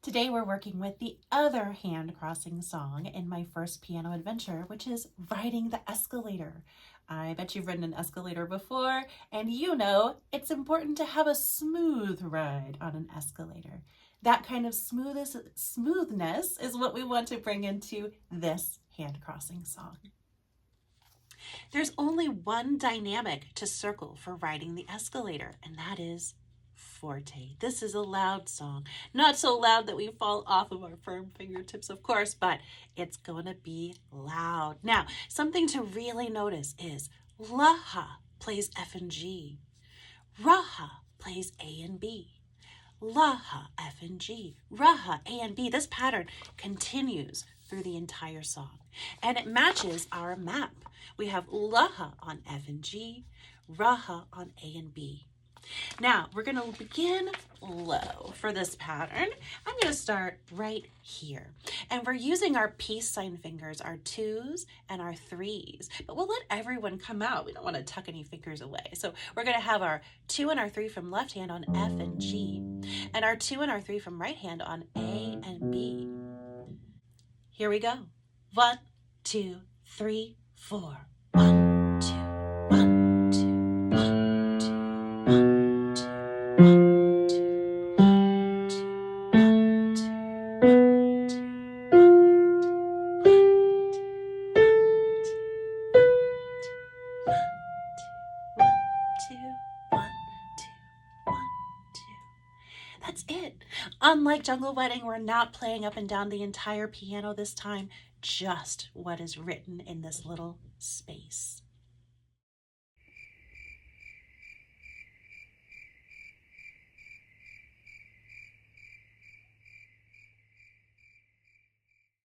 Today we're working with the other hand crossing song in my first piano adventure, which is riding the escalator. I bet you've ridden an escalator before, and you know it's important to have a smooth ride on an escalator. That kind of smoothness is what we want to bring into this hand crossing song. There's only one dynamic to circle for riding the escalator, and that is forte. This is a loud song. Not so loud that we fall off of our firm fingertips, of course, but it's going to be loud. Now, something to really notice is La-ha plays F and G. Ra-ha plays A and B. La-ha, F and G. Ra-ha, A and B. This pattern continues through the entire song, and it matches our map. We have La-ha on F and G, Ra-ha on A and B. Now, we're going to begin low for this pattern. I'm going to start right here. And we're using our peace sign fingers, our 2s and our 3s. But we'll let everyone come out. We don't want to tuck any fingers away. So we're going to have our 2 and our 3 from left hand on F and G. And our 2 and our 3 from right hand on A and B. Here we go. 1, 2, 3, 4. 1, 2, 1, 2, 1, 2, 1, 2, 1, 2, 1, 2, 1, 2, 1, 2, 1, 2. That's it. Unlike Jungle Wedding, we're not playing up and down the entire piano this time, just what is written in this little space.